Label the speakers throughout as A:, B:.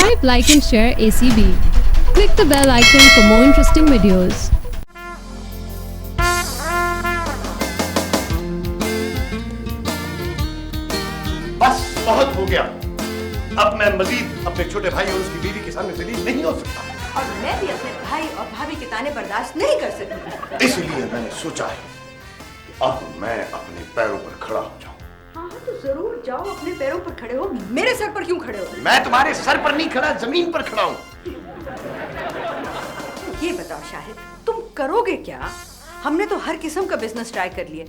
A: Subscribe, like and share ACB. Click the bell icon for more interesting videos.
B: बस बहुत हो गया। अब मैं मजीद अपने छोटे भाई और उसकी बीवी के सामने जलील नहीं हो सकता।
C: और मैं भी अपने भाई और भाभी के ताने बर्दाश्त नहीं कर सकती।
B: इसलिए मैंने सोचा है अब मैं अपने पैरों पर खड़ा हो जाऊं।
C: हाँ तो जरूर जाओ, अपने पैरों पर खड़े हो। मेरे सर पर क्यों खड़े हो?
B: मैं तुम्हारे सर पर नहीं खड़ा, जमीन पर खड़ा हूं।
C: ये बताओ शाहिद, तुम करोगे क्या? हमने तो हर किस्म का बिजनेस ट्राई कर लिया,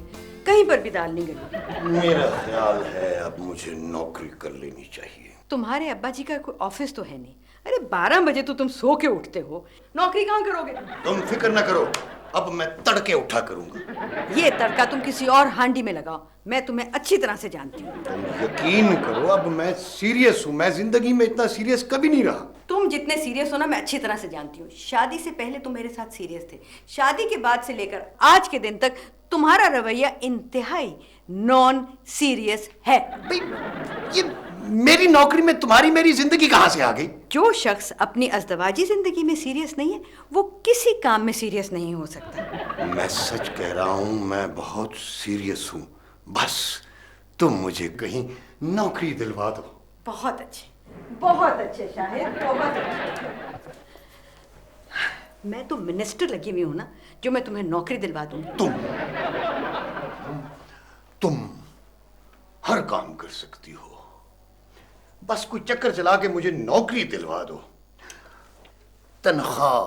C: कहीं पर भी दाल नहीं गली।
B: मेरा ख्याल है अब मुझे नौकरी कर लेनी चाहिए।
C: तुम्हारे अब्बा जी का कोई ऑफिस तो है नहीं। अरे 12 बजे तो तुम सो के उठते हो, नौकरी कहाँ करोगे?
B: तुम फिक्र न करो, अब मैं तड़के उठा करूंगा।
C: ये तड़का तुम किसी और हांडी में लगाओ, मैं तुम्हें अच्छी तरह से जानती हूँ।
B: तुम यकीन करो, अब मैं सीरियस हूँ। मैं जिंदगी में इतना सीरियस कभी नहीं रहा।
C: तुम जितने सीरियस हो ना, मैं अच्छी तरह से जानती हूँ। शादी से पहले तुम मेरे साथ सीरियस थे, शादी के बाद से लेकर आज के दिन तक तुम्हारा रवैया इंतहाई नॉन सीरियस है।
B: ये मेरी नौकरी में तुम्हारी मेरी जिंदगी कहाँ से आ गई?
C: जो शख्स अपनी अज़दवाजी जिंदगी में सीरियस नहीं है, वो किसी काम में सीरियस नहीं हो सकता।
B: मैं सच कह रहा हूँ, मैं बहुत सीरियस हूँ। बस तुम मुझे कहीं नौकरी दिलवा दो।
C: बहुत अच्छे शाहिद, बहुत अच्छे। मैं तो मिनिस्टर लगी हुई हूँ ना, जो मैं तुम्हें नौकरी दिलवा दूंगी।
B: तुम हर काम कर सकती हो, बस कोई चक्कर चला के मुझे नौकरी दिलवा दो। तनख्वाह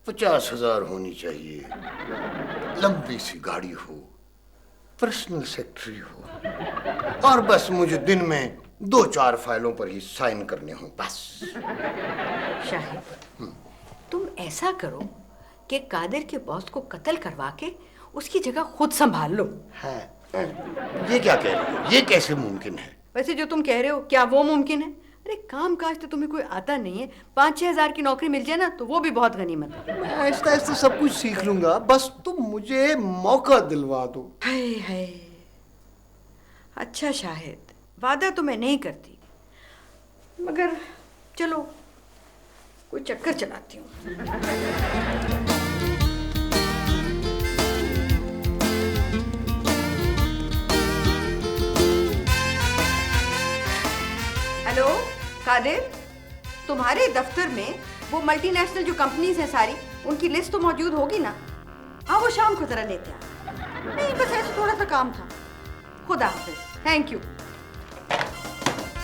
B: 50,000 होनी चाहिए, लंबी सी गाड़ी हो, पर्सनल सेक्रेटरी हो, और बस मुझे दिन में 2-4 फाइलों पर ही साइन करने हो, बस।
C: शाहिद, तुम ऐसा करो कि कादिर के बॉस को कत्ल करवा के उसकी जगह खुद संभाल लो।
B: है, ये क्या कह रही हो? ये कैसे मुमकिन है?
C: वैसे जो तुम कह रहे हो, क्या वो मुमकिन है? अरे काम काज तो तुम्हें कोई आता नहीं है। 5-6 हजार की नौकरी मिल जाए ना, तो वो भी बहुत गनीमत है।
B: मैं आहिस्ता आहिस्ता सब कुछ सीख लूंगा, बस तुम मुझे मौका दिलवा दो।
C: हाय। अच्छा शाहिद, वादा तो मैं नहीं करती, मगर चलो कोई चक्कर चलाती हूँ। हेलो कादिर, तुम्हारे दफ्तर में वो मल्टीनेशनल जो कंपनीज हैं सारी, उनकी लिस्ट तो मौजूद होगी ना? हाँ, वो शाम को जरा लेते हैं। नहीं, बस ऐसे थोड़ा सा काम था। खुदा हाफिज, थैंक यू।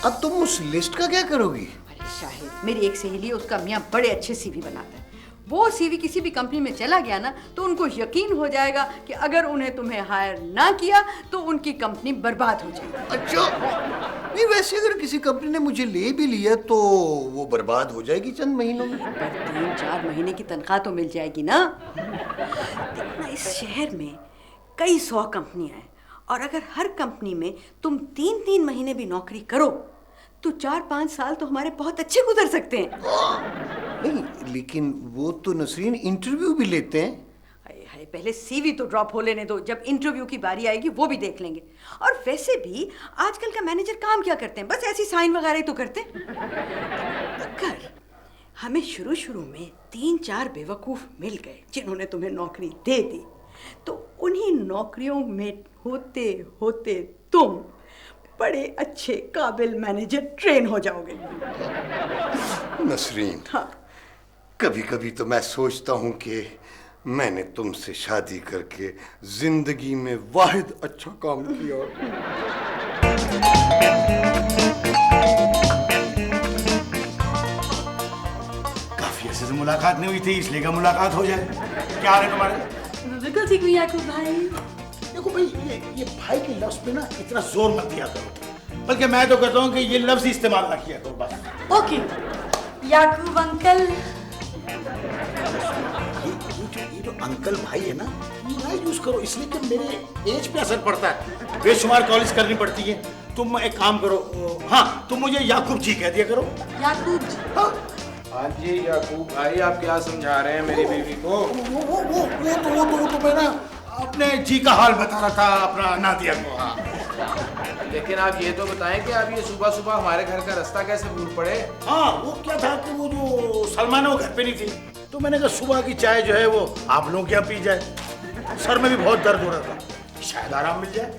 B: अब तुम उस लिस्ट का क्या करोगी?
C: अरे शाहिद, मेरी एक सहेली है, उसका मियाँ बड़े अच्छे सीवी बनाता है। वो सीवी किसी भी कंपनी में चला गया ना, तो उनको यकीन हो जाएगा कि अगर उन्हें तुम्हें हायर ना किया तो उनकी कंपनी बर्बाद हो जाएगी।
B: अच्छा, नहीं वैसे अगर किसी कंपनी ने मुझे ले भी लिया तो वो बर्बाद हो जाएगी चंद महीनों में।
C: पर 3-4 महीने की तनख्वाह तो मिल जाएगी ना। देखना, इस शहर में कई 100 कंपनियां हैं, और अगर हर कंपनी में तुम 3-3 महीने भी नौकरी करो तो 4-5 साल तो हमारे बहुत अच्छे गुजर सकते हैं।
B: नहीं, लेकिन वो तो नसरीन इंटरव्यू भी लेते हैं।
C: हाय, पहले सीवी तो ड्रॉप हो लेने दो, जब इंटरव्यू की बारी आएगी वो भी देख लेंगे। और वैसे भी आजकल का मैनेजर काम क्या करते हैं? बस ऐसी साइन वगैरह ही तो करते हैं। अगर हमें शुरू में 3-4 बेवकूफ मिल गए जिन्होंने तुम्हें नौकरी दे दी, तो उन्हीं नौकरियों में होते होते तुम बड़े अच्छे काबिल मैनेजर ट्रेन हो जाओगे।
B: नसरीन,
C: हाँ,
B: कभी कभी तो मैं सोचता हूँ कि मैंने तुमसे शादी करके जिंदगी में वाहिद अच्छा काम किया।
D: काफी ऐसे से मुलाकात नहीं हुई थी, इसलिए क्या मुलाकात हो जाए। क्या हाल है तुम्हारे?
E: बिल्कुल ठीक हुई याकूब भाई।
D: देखो भाई, ये भाई के लफ्ज पे ना इतना जोर मत दिया करो, बल्कि मैं तो कहता हूँ कि ये लफ्ज इस्तेमाल ना किया करो बस।
E: ओके याकूब अंकल।
D: ये जो अंकल भाई है ना, ये ना यूज करो, इसलिए कि मेरे एज पे असर पड़ता है, बेशुमार कॉलेज करनी पड़ती है। तुम एक काम करो, हाँ तुम मुझे याकूब जी कह दिया करो।
E: याकूब जी।
F: हाँ जी याकूब भाई, आप क्या समझा रहे हैं मेरी बीवी को?
D: वो तो मैं ना अपने जी का हाल बता रहा था, अपना नादिया को। हाँ
F: लेकिन आप ये तो बताएं कि आप ये सुबह सुबह हमारे घर का रास्ता कैसे भूल पड़े?
D: हाँ, वो क्या था कि वो जो सलमान है वो घर पे नहीं थी, तो मैंने कहा सुबह की चाय जो है वो आप लोग क्या पी जाए। सर में भी बहुत दर्द हो रहा था, शायद आराम मिल जाए।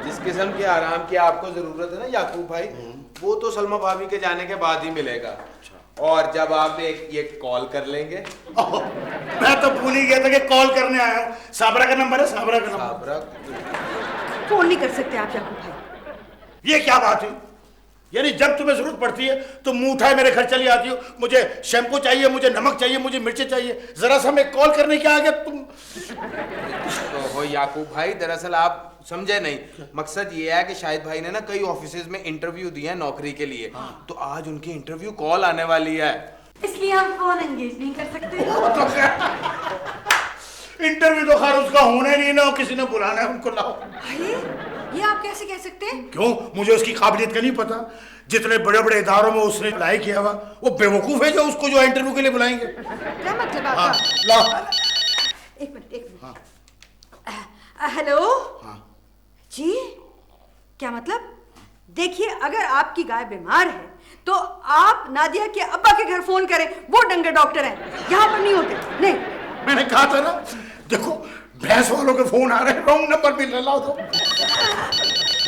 F: जिस किस्म के आराम की आपको जरूरत है ना याकूब भाई, वो तो सलमा भाभी के जाने के बाद ही मिलेगा। और जब आप एक ये कॉल कर लेंगे।
D: मैं तो भूल ही गया था कि कॉल करने आया हूँ। साबरा का नंबर है, साबरा का नंबर।
F: साबरा
C: फोन नहीं कर सकते आप याकूब भाई?
D: ये क्या बात है? यानी जब तुम्हें जरूरत पड़ती है तो मुंह उठाए मेरे घर चली आती हो। मुझे शैम्पू चाहिए, मुझे नमक चाहिए, मुझे मिर्ची चाहिए, जरा सा मैं कॉल करने क्या आ गया तुम।
F: तो हो याकूब भाई, दरअसल आप समझे नहीं। मकसद ये है कि शाहिद भाई ने ना कई ऑफिसेज में इंटरव्यू दिए हैं नौकरी के लिए। तो आज उनकी इंटरव्यू कॉल आने वाली है,
E: इसलिए हम फोन एंगेज नहीं कर सकते।
D: इंटरव्यू तो खैर उसका होना ही नहीं ना, किसी ने बुलाना है उनको लाओ।
C: अरे ये आप कैसे कह सकते हैं?
D: क्यों? मुझे उसकी काबिलियत का नहीं पता। जितने बड़े बड़े इदारों में उसने अप्लाई किया हुआ, वो बेवकूफ है जो उसको जो इंटरव्यू के लिए बुलाएंगे।
C: क्या मतलब
D: हाँ,
C: आपका?
D: लाओ।
C: एक मिनट। हेलो। जी, क्या मतलब? देखिए, अगर आपकी गाय बीमार है तो आप नादिया के अब्बा के घर फोन करें, वो डंगर डॉक्टर हैं, यहाँ पर नहीं होते। नहीं,
D: मैंने कहा था ना, देखो भैंस वालों के फोन आ रहे हैं, रॉन्ग नंबर भी लाओ तो।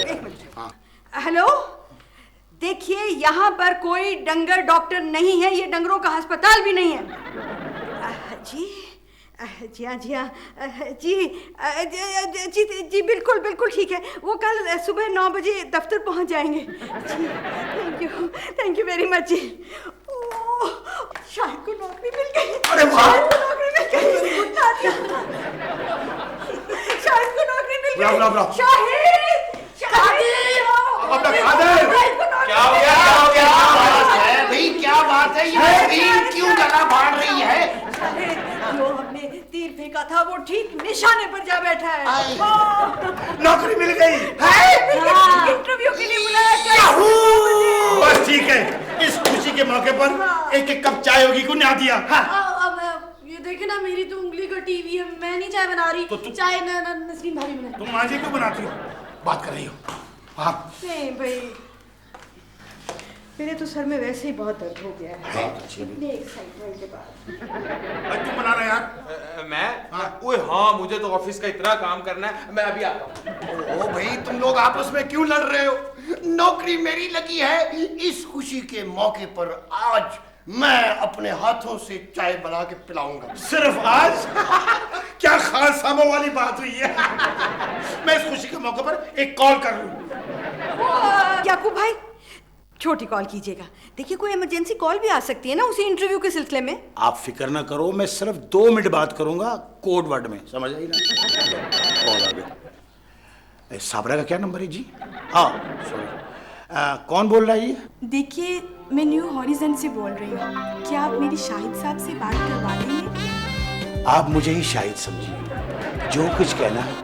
C: एक मिनट। हेलो, देखिए यहाँ पर कोई डंगर डॉक्टर नहीं है, ये डंगरों का अस्पताल भी नहीं है। जी जी हाँ, जी हाँ, जी बिल्कुल बिल्कुल ठीक है। वो कल सुबह 9 बजे दफ्तर पहुंच जाएंगे। जी, थैंक यू वेरी मच जी। ओह, शाहिद को नौकरी मिल गई।
D: अरे वाह!
C: शाहिद को नौकरी मिल गई। शाहिद को नौकरी मिल गई।
D: शाहिद!
C: शाहिद!
D: अपना खादर!
F: क्या हो गया? क्या हो गया?
B: भाई क्या बात है? ये तीर क्यों गला फाड़ रही है?
C: जो हमने तीर फेंका था वो ठीक निशाने पर जा बैठा है।
D: नौकरी मिल गई।
C: इंटरव्यू के लिए बुलाया।
D: बस ठीक है, इस खुशी के मौके पर एक एक कप चाय होगी को नहीं दिया।
E: अब ये देखे ना, मेरी तो उंगली कटी हुई है, मैं नहीं चाय बना रही।
D: तो
E: चाय नसरीन भाभी बना।
D: तुम माजी क्यों बनाती हो? बात कर रही हो? हाँ,
C: नहीं भाई, मेरे तो सर में वैसे ही बहुत दर्द हो गया है इतने एक्साइटमेंट के बाद।
D: तुम बनाना यार।
F: मैं? ओए हाँ, मुझे तो ऑफिस का इतना काम करना है, मैं अभी आता हूँ।
B: ओ भाई, तुम लोग आपस में क्यों लड़ रहे हो? नौकरी मेरी लगी है। इस खुशी के मौके पर आज मैं अपने हाथों से चाय बना के पिलाऊंगा।
D: सिर्फ आज? क्या खास सामो वाली बात हुई है। मैं इस खुशी के मौके पर एक कॉल कर लूं।
C: याकूब भाई, छोटी कॉल कीजिएगा। देखिए, कोई इमरजेंसी कॉल भी आ सकती है ना उसी इंटरव्यू के सिलसिले में।
D: आप फिक्र ना करो, मैं सिर्फ 2 मिनट बात करूंगा कोड वर्ड में, समझ आई ना? कॉल आ गया। साबरा का क्या नंबर है जी? हाँ सॉरी, कौन बोल रहा है ये?
E: देखिए, मैं न्यू हॉरिजन से बोल रही हूँ। क्या आप मेरी शाहिद साहब से बात करवा देंगे?
D: आप मुझे ही शाहिद समझिए, जो कुछ कहना है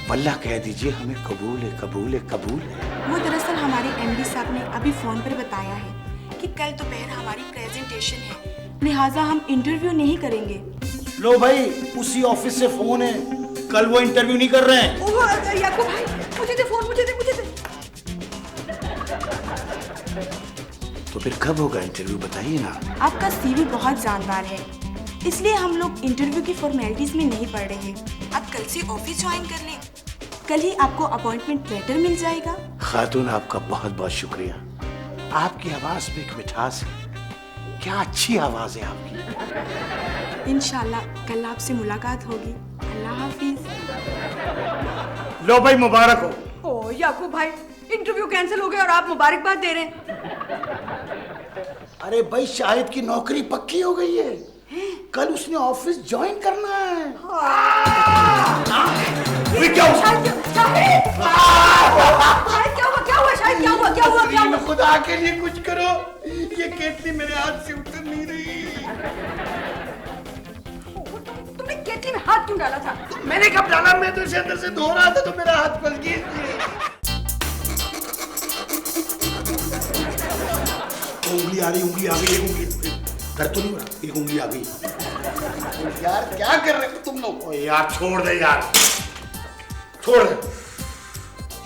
D: वल्लाह कह दीजिए, हमें कबूल है, कबूल है, कबूल है।
E: वो दरअसल हमारे एमडी साहब ने अभी फोन पर बताया है कि कल दोपहर हमारी प्रेजेंटेशन है, लिहाजा हम इंटरव्यू नहीं करेंगे।
D: लो भाई, उसी ऑफिस से फोन है, कल वो इंटरव्यू नहीं कर रहे हैं।
C: ओह याकूब भाई, मुझे दे फोन, मुझे दे।
D: तो फिर कब होगा इंटरव्यू, बताइए ना।
E: आपका सीवी बहुत जानदार है, इसलिए हम लोग इंटरव्यू की फॉर्मेलिटीज में नहीं पड़ रहे हैं। आप कल से ऑफिस ज्वाइन कर लें, कल ही आपको अपॉइंटमेंट लेटर मिल जाएगा।
D: खातून, आपका बहुत बहुत शुक्रिया। आपकी आवाज में एक मिठास है, क्या अच्छी आवाज है आपकी।
E: इंशाल्लाह कल आपसे मुलाकात होगी। अल्लाह हाफिज।
D: लो भाई, मुबारक हो।
C: ओह याकूब भाई, इंटरव्यू कैंसिल हो गया और आप मुबारकबाद दे रहे हैं।
D: अरे भाई, शाहिद की नौकरी पक्की हो गई है, कल उसने ऑफिस ज्वाइन करना है। क्या हुआ? खुदा के लिए कुछ करो, ये केतली मेरे हाथ से उतर नहीं रही।
C: तुमने केतली में हाथ क्यों डाला था?
D: मैंने कब डाला? मैं तो इसे अंदर से धो रहा था तो मेरा हाथ फंस गया। उंगली आ गई, एक उंगली दर्द तो नहीं हो रहा, एक उंगली आ गई।
B: यार क्या कर रहे हो तुम लोग?
D: यार छोड़ दे यार, छोड़ दे।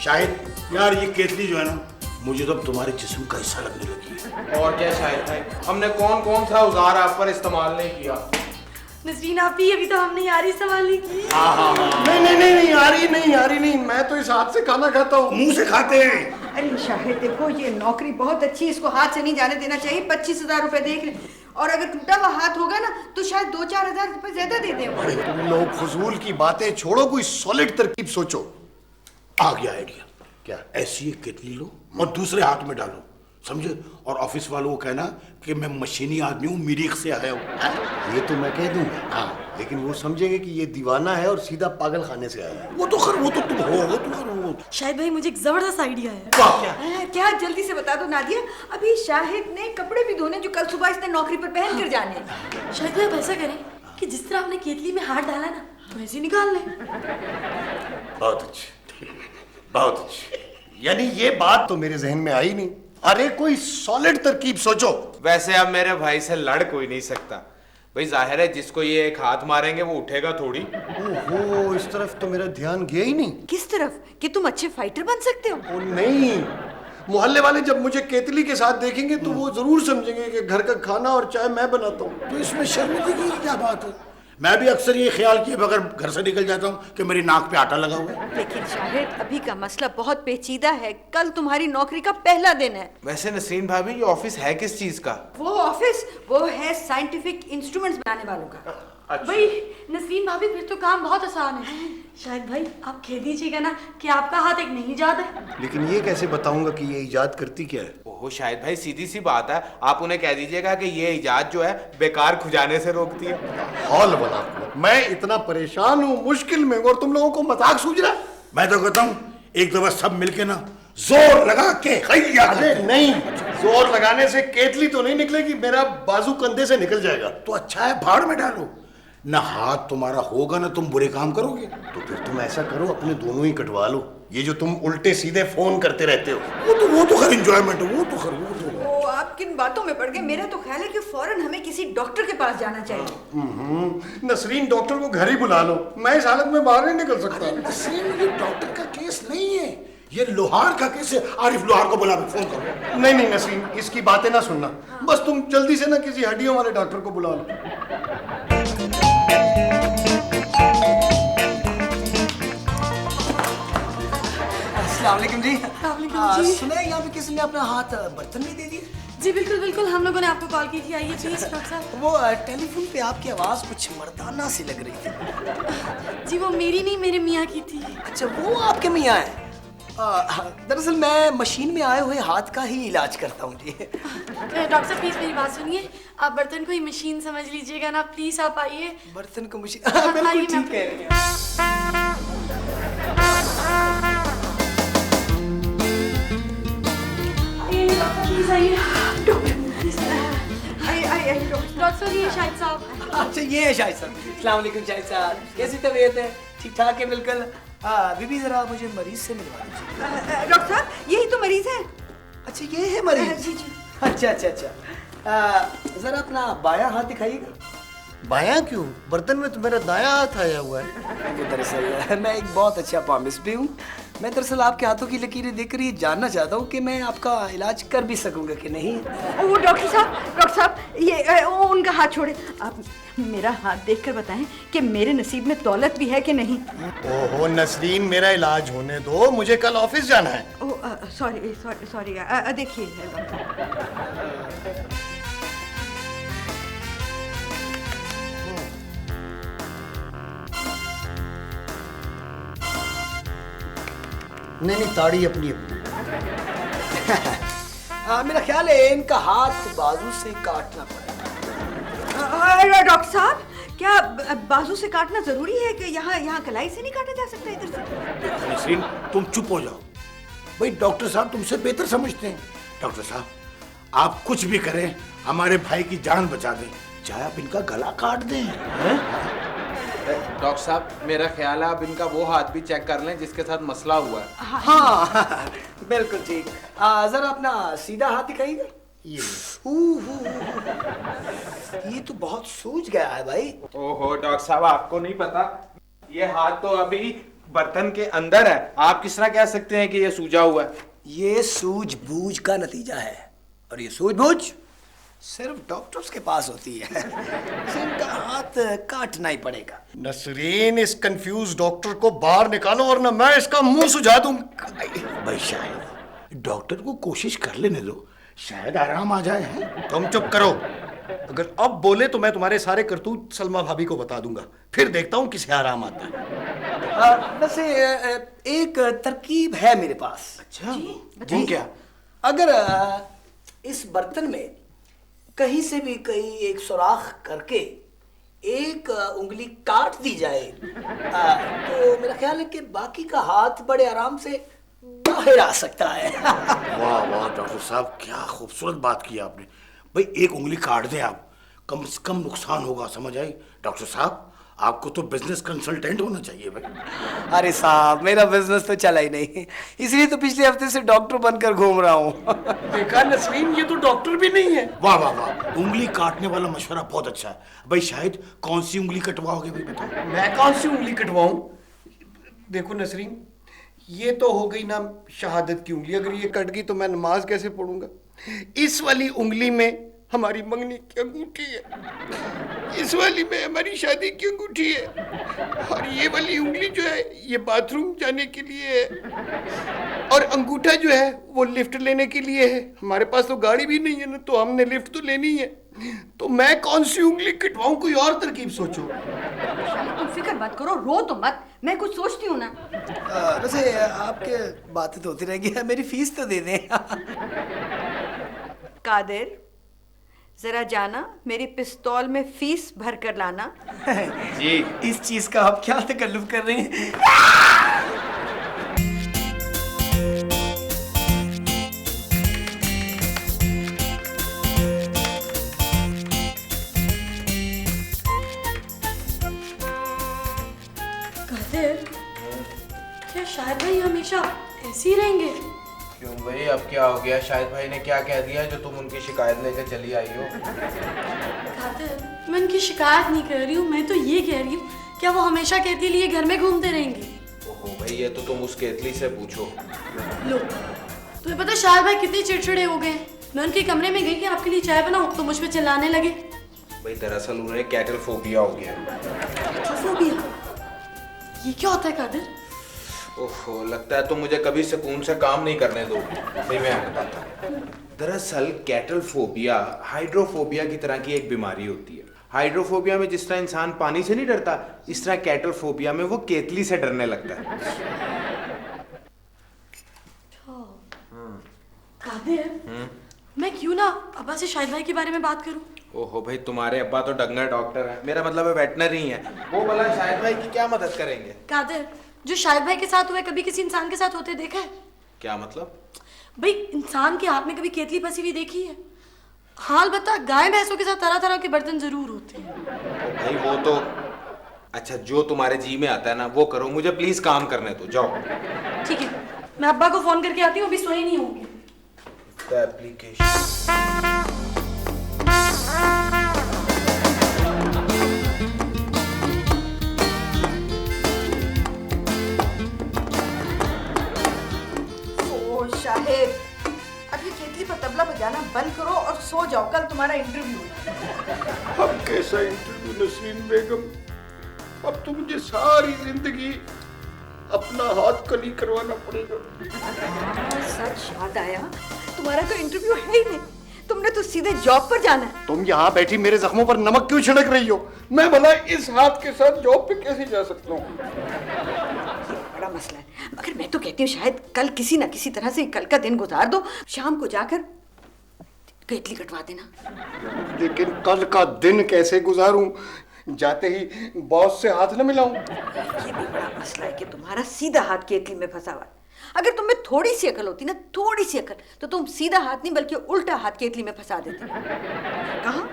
D: शाहिद, यार ये केतली जो है ना, मुझे तो अब तुम्हारे जिस्म का हिस्सा लगने लगी है।
F: और क्या शाहिद भाई, हमने कौन कौन सा औजार आप पर इस्तेमाल नहीं किया।
E: नसरीन आप ही, अभी तो हमने यारी सवाल नहीं की।
B: नहीं नहीं नहीं नहीं, आ रही नहीं, मैं तो इस हाथ से खाना खाता हूँ।
D: मुंह से खाते हैं।
C: अरे शाहिद देखो, ये नौकरी बहुत अच्छी है, इसको हाथ से नहीं जाने देना चाहिए। 25,000 रुपए देख ले, और अगर टूटा हुआ हाथ होगा ना तो शायद 2-4 हजार रुपए ज्यादा दे दें।
B: अरे तुम लोग फजूल की बातें छोड़ो, कोई सॉलिड तरकीब सोचो।
D: आ गया आइडिया।
B: क्या?
D: ऐसी एक केतली लो और दूसरे हाथ में डालो, समझे? और ऑफिस वालों को कहना कि मैं मशीनी आदमी हूँ, मिरीख से आया हूँ।
B: ये तो मैं कह दूंगा, हाँ, लेकिन वो समझेंगे कि ये दीवाना है और सीधा पागल खाने से आया है।
D: वो तो तुम हो, तुम हो।
E: शाहिद भाई मुझे एक जबरदस्त आइडिया है।
C: क्या जल्दी से बता दो नादिया। अभी शाहिद ने कपड़े भी धोने जो कल सुबह इसने नौकरी पर पहन कर जाने।
E: शाहिद भाई आप ऐसा करें कि जिस तरह आपने केतली में हाथ डाला ना, तो ऐसे निकाल लें।
B: बहुत अच्छी, बहुत अच्छी। यानी ये बात तो मेरे जहन में आई नहीं। अरे कोई सॉलिड तरकीब सोचो।
F: वैसे अब मेरे भाई से लड़ कोई नहीं सकता भाई, जाहिर है जिसको ये एक हाथ मारेंगे वो उठेगा थोड़ी।
B: ओहो, इस तरफ तो मेरा ध्यान गया ही नहीं।
C: किस तरफ? कि तुम अच्छे फाइटर बन सकते हो।
B: ओ नहीं, मोहल्ले वाले जब मुझे केतली के साथ देखेंगे तो वो जरूर समझेंगे कि घर का खाना और चाय मैं बनाता हूँ।
D: तो इसमें शर्मिंदगी की क्या बात है? मैं भी अक्सर ये ख्याल किया बगैर घर से निकल जाता हूँ कि मेरी नाक पे आटा लगा हुआ है।
C: लेकिन शाहिद अभी का मसला बहुत पेचीदा है, कल तुम्हारी नौकरी का पहला दिन है।
F: वैसे नसीन भाभी, ये ऑफिस है किस चीज का?
C: वो ऑफिस वो है साइंटिफिक इंस्ट्रूमेंट्स बनाने वालों का।
E: भाई नसरीन भाभी फिर तो काम बहुत आसान है। शाहिद भाई आप कह दीजिएगा ना कि आपका हाथ एक नई इजाद है।
B: लेकिन ये कैसे बताऊंगा कि ये इजाद करती क्या है?
F: ओहो शाहिद भाई, सीधी सी बात है, आप उन्हें कह दीजिएगा कि ये इजाद जो है बेकार खुजाने से रोकती है।
B: हॉल बना, मैं इतना परेशान हूँ, मुश्किल में, और तुम लोगों को मजाक सूझ रहा है।
D: मैं तो कहता हूँ एक दफा सब मिलके ना जोर लगा के
B: अरे नहीं, जोर लगाने से केतली तो नहीं निकलेगी, मेरा बाजू कंधे से निकल जाएगा।
D: तो अच्छा है भाड़ में डालो ना, हाथ तुम्हारा होगा ना तुम बुरे काम करोगे।
B: तो फिर तुम ऐसा करो, अपने दोनों ही कटवा लो। ये जो तुम उल्टे सीधे फोन करते रहते हो,
D: वो तो खैर एंजॉयमेंट है, वो तो
C: ओ, आप किन बातों में पड़ गए? मेरा तो ख्याल है कि फौरन हमें किसी डॉक्टर के पास जाना चाहिए।
B: नसरीन, डॉक्टर को घर ही बुला लो, मैं इस हालत में बाहर नहीं निकल सकता।
D: नसरीन, ये डॉक्टर का केस नहीं है, ये लोहार का केस है। आरिफ लोहार को बुला के फोन करो।
B: नहीं नहीं नसरीन, इसकी बातें ना सुनना, बस तुम जल्दी से ना किसी हड्डियों वाले डॉक्टर को बुला लो।
G: अस्सलामुअलैकुम जी।
E: वालेकुम जी।
G: सुना है यहाँ पे किसी ने अपना हाथ बर्तन में दे दिया?
E: जी बिल्कुल बिल्कुल, हम लोगों ने आपको कॉल की थी। आइए प्लीज डॉक्टर साहब।
G: वो टेलीफोन पे आपकी आवाज कुछ मर्दाना सी लग रही थी।
E: जी वो मेरी नहीं, मेरे मियाँ की थी।
G: अच्छा, वो आपके मियाँ हैं? दरअसल मैं मशीन में आए हुए हाथ का ही इलाज करता हूँ जी।
E: डॉक्टर साहब प्लीज मेरी बात सुनिए, आप बर्तन को ही मशीन समझ लीजिएगा ना, प्लीज आप आइए।
G: बर्तन को मशीन, बिल्कुल
E: आइए,
G: ठीक कह रही हैं।
E: प्लीज आइए।
C: डॉक्टर
E: साहब ये शाहिद साहब।
G: अच्छा, ये है शाहिद साहब। अस्सलाम वालेकुम शाहिद साहब, कैसी तबीयत है? ठीक ठाक है बिल्कुल। बीबी जरा मुझे मरीज से मिलवा दीजिए।
C: डॉक्टर साहब, यही तो मरीज है।
G: अच्छा, ये है मरीज?
C: जी जी।
G: अच्छा अच्छा अच्छा, जरा अपना बायां हाथ दिखाइएगा।
B: बायां क्यों? बर्तन में तो मेरा दायां हाथ आया हुआ है।
G: वो दरअसल मैं एक बहुत अच्छा पामिस्ट भी हूँ। मैं दरअसल आपके हाथों की लकीरें देखकर ये जानना चाहता हूँ कि मैं आपका इलाज कर भी सकूंगा कि नहीं।
C: वो डॉक्टर साहब, ये उनका हाथ छोड़े। आप मेरा हाथ देखकर बताएं कि मेरे नसीब में दौलत भी है कि नहीं।
B: ओहो नसरीन, मेरा इलाज होने दो, मुझे कल ऑफिस जाना है।
C: सॉरी, देखिए
B: नहीं, ताड़ी अपनी अपनी।
G: मेरा ख्याल है इनका हाथ बाजू से काटना पड़ेगा।
C: डॉक्टर साहब, क्या बाजू से काटना जरूरी है कि यहाँ कलाई से नहीं काटा जा सकता इधर से?
D: नसरीन, तुम चुप हो जाओ भाई, डॉक्टर साहब तुमसे बेहतर समझते हैं। डॉक्टर साहब, आप कुछ भी करें, हमारे भाई की जान बचा दें, चाहे आप इनका गला काट दें।
F: डॉक्टर साहब, मेरा ख्याल है आप इनका वो हाथ भी चेक कर लें जिसके साथ मसला हुआ है।
G: हाँ बिल्कुल ठीक। जरा अपना सीधा हाथ दिखाइएगा। ये तो बहुत सूज गया है भाई।
F: ओहो डॉक्टर साहब, आपको नहीं पता, ये हाथ तो अभी बर्तन के अंदर है, आप किस तरह कह सकते हैं कि ये सूजा हुआ है?
G: ये सूझबूझ का नतीजा है, और ये सूझबूझ सिर्फ डॉक्टर्स के पास होती है। इनका हाथ काटना ही पड़ेगा।
B: नसरीन, इस कंफ्यूज डॉक्टर को बाहर निकालो वरना मैं इसका मुंह सुझा दूंगा।
D: भाई शायद डॉक्टर को कोशिश कर लेने दो, शायद आराम आ जाए। हैं?
B: तुम चुप करो। अगर अब बोले तो मैं तुम्हारे सारे करतूत सलमा भाभी को बता दूंगा, फिर देखता हूँ किसे आराम आता है।
G: वैसे एक तरकीब है मेरे पास।
F: अच्छा, वो क्या?
G: अगर इस बर्तन में कहीं से भी कहीं एक सुराख करके एक उंगली काट दी जाए तो मेरा ख्याल है कि बाकी का हाथ बड़े आराम से बाहर आ सकता है।
D: वाह वाह डॉक्टर साहब, क्या खूबसूरत बात की आपने। भाई एक उंगली काट दें आप, कम से कम नुकसान होगा, समझ आई? डॉक्टर साहब, आपको तो बिजनेस कंसल्टेंट होना चाहिए भाई।
G: अरे साहब, मेरा बिजनेस तो चला ही नहीं, इसलिए तो पिछले हफ्ते से डॉक्टर बनकर घूम रहा हूँ।
B: देखा नसरीन, ये तो डॉक्टर भी नहीं है।
D: वाह वाह वाह, उंगली काटने वाला मशवरा बहुत अच्छा है भाई। शायद कौन सी उंगली कटवाओगे भाई, बताओ।
B: मैं कौन सी उंगली कटवाऊं? देखो नसरीन, ये तो हो गई ना शहादत की उंगली। अगर ये कट गई तो मैं नमाज कैसे पढ़ूंगा? इस वाली उंगली में हमारी मंगनी की अंगूठी है, इस वाली में हमारी शादी की अंगूठी है, और ये वाली उंगली जो है ये बाथरूम जाने के लिए है, और अंगूठा जो है वो लिफ्ट लेने के लिए है। हमारे पास तो गाड़ी भी नहीं है ना, तो हमने लिफ्ट तो लेनी है। तो मैं कौन सी उंगली कटवाऊं? कोई और तरकीब सोचो।
C: तुम फिक्र मत करो, रो तो मत, मैं कुछ सोचती हूँ ना।
G: वैसे आपके बातें तो होती रहेगी, मेरी फीस तो दे दें।
C: कादिर, जरा जाना मेरी पिस्तौल में फीस भर कर लाना।
G: जी, इस चीज का आप क्या तकल्लुफ कर रही हैं?
H: कादिर, क्या शायद भाई हमेशा ऐसे ही रहेंगे?
F: क्यों भाई, अब क्या हो गया? शाहिद भाई ने क्या कह दिया जो तुम उनकी शिकायत लेकर चली आई हो?
H: कादिर, मैं उनकी शिकायत नहीं कर रही हूँ, मैं तो ये कह रही हूँ, क्या वो हमेशा केतली लिए घर में घूमते रहेंगे?
F: ओहो भाई, ये तो तुम उस केतली से पूछो।
H: लो, तुम्हें पता शायद भाई कितने चिड़चिड़े हो गए। मैं उनके कमरे में गई कि आपके लिए चाय बनाऊं तो मुझ पे चिल्लाने लगे।
F: भाई दरअसल उन्हें कैटल फोबिया हो गया।
H: फोबिया? ये क्या होता है कादिर?
F: ओहो, लगता है तुम मुझे कभी सुकून से काम नहीं करने दो। भाई मैं बताता हूँ। दरअसल कैटल फोबिया हाइड्रोफोबिया की तरह की एक बीमारी होती है। हाइड्रोफोबिया में जिस तरह इंसान पानी से नहीं डरता, इस तरह कैटल फोबिया में वो केतली से डरने लगता है।
H: कादिर, मैं क्यों ना अब्बा से शाहिद भाई के बारे में बात करूं?
F: ओहो भाई, तुम्हारे अब्बा तो डंगर डॉक्टर है, मेरा मतलब है वेटनरी है। वो भला शाहिद भाई की क्या मदद करेंगे?
H: कादिर, जो शाहिद भाई के साथ हुआ है कभी किसी इंसान के साथ होते देखा है?
F: क्या मतलब?
H: भाई इंसान के हाथ में कभी केतली फंसी हुई देखी है? हाल बता, गाय भैंसों के साथ तरह तरह के बर्तन जरूर होते हैं।
F: भाई वो तो अच्छा, जो तुम्हारे जी में आता है ना वो करो, मुझे प्लीज काम करने दो, जाओ।
H: ठीक है, मैं अब्बा को फोन करके आती हूँ, अभी सोए नहीं होंगे।
C: शाहिद, अब ये केतली पर तबला बजाना बंद करो और सो जाओ, कल तुम्हारा इंटरव्यू है।
B: अब कैसा इंटरव्यू नसरीन बेगम? अब तो मुझे सारी जिंदगी अपना हाथ कली करवाना पड़ेगा।
C: सच याद आया, तुम्हारा तो इंटरव्यू है ही नहीं, तुमने तो सीधे जॉब पर जाना है।
B: तुम यहाँ बैठी मेरे जख्मों पर नमक क्यों छिड़क रही हो? मैं भला इस हाथ के साथ जॉब पे कैसे जा सकता हूँ?
C: बड़ा मसला है, मगर मैं तो कहती हूँ शायद कल किसी ना किसी तरह से कल का दिन गुजार दो, शाम को जाकर केतली कटवा देना।
B: लेकिन कल का दिन कैसे गुजारूं? जाते ही बॉस से हाथ न मिलाऊं?
C: ये भी बड़ा मसला है कि तुम्हारा सीधा हाथ केतली में फंसा हुआ है। अगर तुम्हें थोड़ी सी अकल होती ना, थोड़ी सी अकल, तो तुम सीधा हाथ नहीं बल्कि उल्टा हाथ केतली में फंसा देते। कहाँ?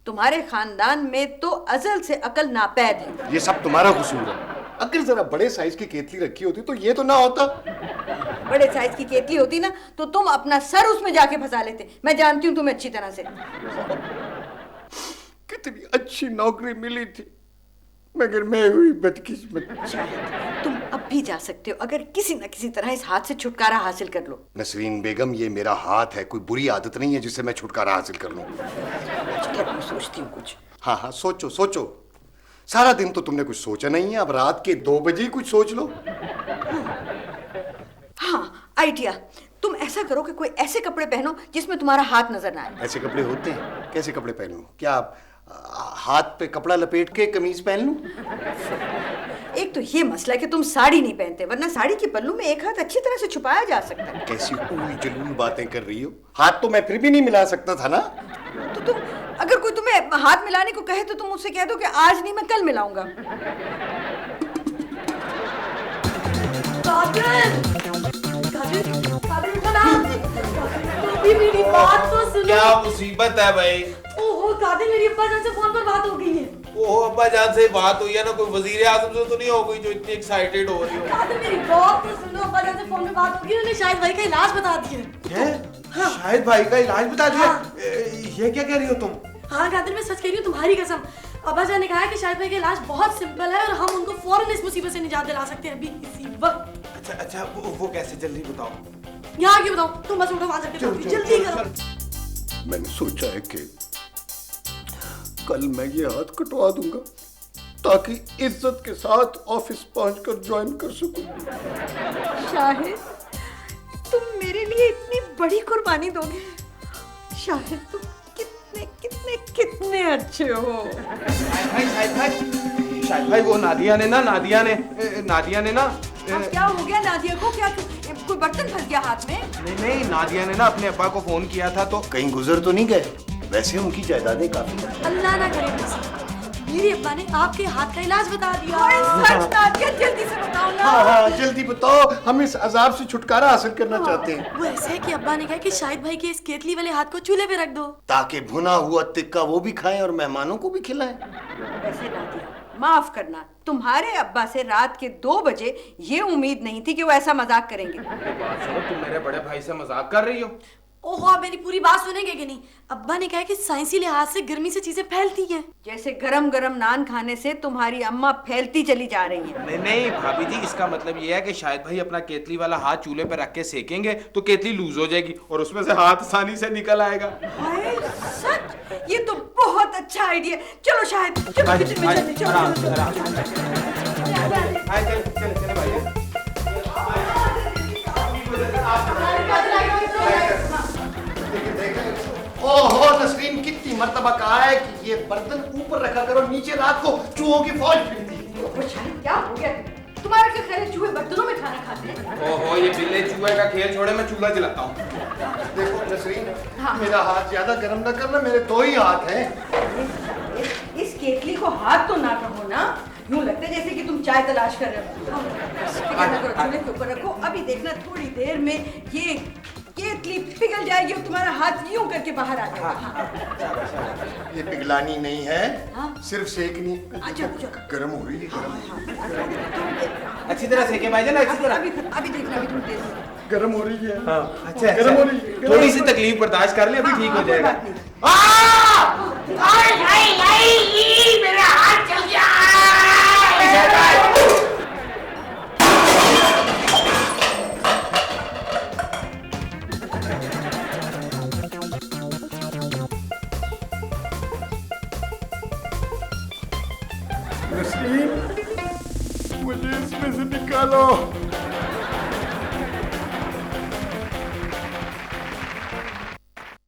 C: तुम्हारे खानदान में तो अजल से अकल नापैद है।
B: ये सब तुम्हारा कसूर है। अगर जरा बड़े साइज की केतली रखी होती तो ये तो ना होता।
C: बड़े साइज की केतली होती ना तो तुम अपना सर उसमें जाके फंसा लेते। मैं जानती हूँ तुम्हें अच्छी तरह से।
B: कितनी अच्छी नौकरी मिली थी, मगर मैं हुई बदकिस्मत।
C: तुम अब भी जा सकते हो अगर किसी न किसी तरह इस हाथ से छुटकारा हासिल कर लो।
B: नसरीन बेगम, ये मेरा हाथ है, कोई बुरी आदत नहीं है जिससे मैं छुटकारा हासिल कर लूं।
C: क्या मैं सोचती हूँ कुछ।
B: हाँ हाँ, सोचो सोचो। सारा दिन तो तुमने कुछ सोचा नहीं है, अब रात के 2 बजे ही कुछ सोच लो।
C: हाँ, आइडिया। तुम ऐसा करो कि कोई ऐसे कपड़े पहनो जिसमें तुम्हारा हाथ नजर ना आए।
B: ऐसे कपड़े होते हैं? कैसे कपड़े पहनूं? क्या आप हाथ पे कपड़ा लपेट के कमीज पहन लूं?
C: एक तो ये मसला है कि तुम साड़ी नहीं पहनते, वरना साड़ी के पल्लू में एक हाथ अच्छी तरह से छुपाया जा सकता है।
B: कैसी उल जलूल बातें कर रही हो? हाथ तो मैं फिर भी नहीं मिला सकता था ना।
C: तो तुम, अगर कोई तुम्हें हाथ मिलाने को कहे तो तुम मुझसे कह दो कि आज नहीं, मैं कल मिलाऊंगा।
H: मेरी बात तो सुनो।
F: क्या मुसीबत है भाई?
H: ओहो कादिर, मेरी अब्बा जान से फोन पर बात हो गई है।
F: ओहो, अब्बा जान से बात हुई है ना? कोई वजीर आजम से तो नहीं हो गई जो इतनी एक्साइटेड हो रही हो?
H: कादिर मेरी बात तो सुनो, अब्बा जान से फोन पे बात हो गई, उन्होंने शायद भाई का इलाज बता दिया।
F: हैं? शाहिद भाई का इलाज बता दिया? ये क्या कह रही हो तुम?
H: हाँ कादिर, मैं सच कह रही हूँ, तुम्हारी कसम। अब्बा जान ने कहा है कि शाहिद भाई का इलाज बहुत सिंपल है और हम उनको फौरन इस मुसीबत से निजात दिला सकते हैं अभी इसी वक्त।
F: अच्छा अच्छा, वो कैसे? जल्दी बताओ।
H: यहाँ आके बताओ, तुम बस उठो, वहां जाके जल्दी करो।
B: मैंने सोचा है कि कल मैं ये हाथ कटवा दूंगा ताकि इज्जत के साथ ऑफिस पहुंचकर ज्वाइन कर सकूं।
C: शाहिद, तुम मेरे लिए इतनी बड़ी कुर्बानी दोगे? शाहिद, तुम कितने कितने कितने अच्छे हो।
F: शाहिद भाई, वो नादिया ने ना
C: अब क्या हो गया नादिया को? क्या कोई बर्तन फंस गया हाथ में?
F: नहीं, नादिया ने ना अपने अब्बा को फोन किया था तो
B: कहीं गुजर तो नहीं गए? वैसे उनकी जायदादें काफी हैं।
H: अल्लाह ना करे मेरे अब्बा ने आपके हाथ का इलाज बता दिया।
C: सच नादिया, जल्दी से बताओ ना।
B: हाँ, जल्दी बताओ, हम इस अजाब से छुटकारा हासिल करना चाहते हैं।
H: वो ऐसे है कि अब्बा ने कहा कि शाहिद भाई के इस केतली वाले हाथ को चूल्हे पे रख दो
B: ताकि भुना हुआ टिक्का वो भी खाएं और मेहमानों को भी खिलाएं।
C: वैसे नादिया, माफ करना, तुम्हारे अब्बा से रात के 2 बजे ये उम्मीद नहीं थी कि वो ऐसा मजाक करेंगे।
F: बात सुनो, तुम मेरे बड़े भाई से मजाक कर रही हो?
H: ओहो, आप मेरी पूरी बात सुनेंगे कि नहीं? अब्बा ने कहा कि साइंसी लिहाज से गर्मी से चीजें फैलती हैं।
C: जैसे गरम गरम नान खाने से तुम्हारी अम्मा फैलती चली जा रही है। नहीं
F: भाभी जी, इसका मतलब ये है कि शायद भाई अपना केतली वाला हाथ चूल्हे पे रख के सेकेंगे तो केतली लूज हो जाएगी और उसमें से हाथ आसानी से निकल आएगा।
C: हाय सच, ये तो बहुत अच्छा आइडिया। चलो शाहिद, चलो किचन में चलते, चलो।
B: ओहो नसरीन, कितनी मर्तबा कहा है कि ये बर्तन ऊपर रखा करो, नीचे रात को चूहों की फौज फिरती है।
C: शाहिद, क्या हो गया? तुम्हारा क्या ख्याल है चूहे बर्तनों में खाना खाते हैं?
F: ओहो, ये बिल्ले चूहे का खेल छोड़े, मैं चूल्हा जलाता हूँ।
B: देखो नसरीन, मेरा हाथ ज्यादा गर्म ना करना, मेरे 2 ही हाथ हैं।
C: इस केतली को हाथ तो ना कहो ना, यूं लगता है जैसे कि तुम चाय तलाश कर रहे हो। चूल्हे के ऊपर रखो, अभी देखना थोड़ी देर में ये केतली पिघल जाएगी और तुम्हारा हाथ यूं करके बाहर आ जाएगा।
B: ये पिघलानी नहीं है, सिर्फ सेकनी।
C: अच्छा,
B: गर्म हो रही है।
F: अच्छी तरह सेके भाईजान, अच्छी तरह।
C: अभी देखना, अभी थोड़ी देर में
B: गर्म हो रही है।
F: अच्छा,
B: गर्म हो रही है।
F: थोड़ी सी तकलीफ बर्दाश्त कर ले, अभी ठीक हो जाएगा।
G: मेरा हाथ चल गया।
B: नसरीन, मुझे इसमें से निकालो।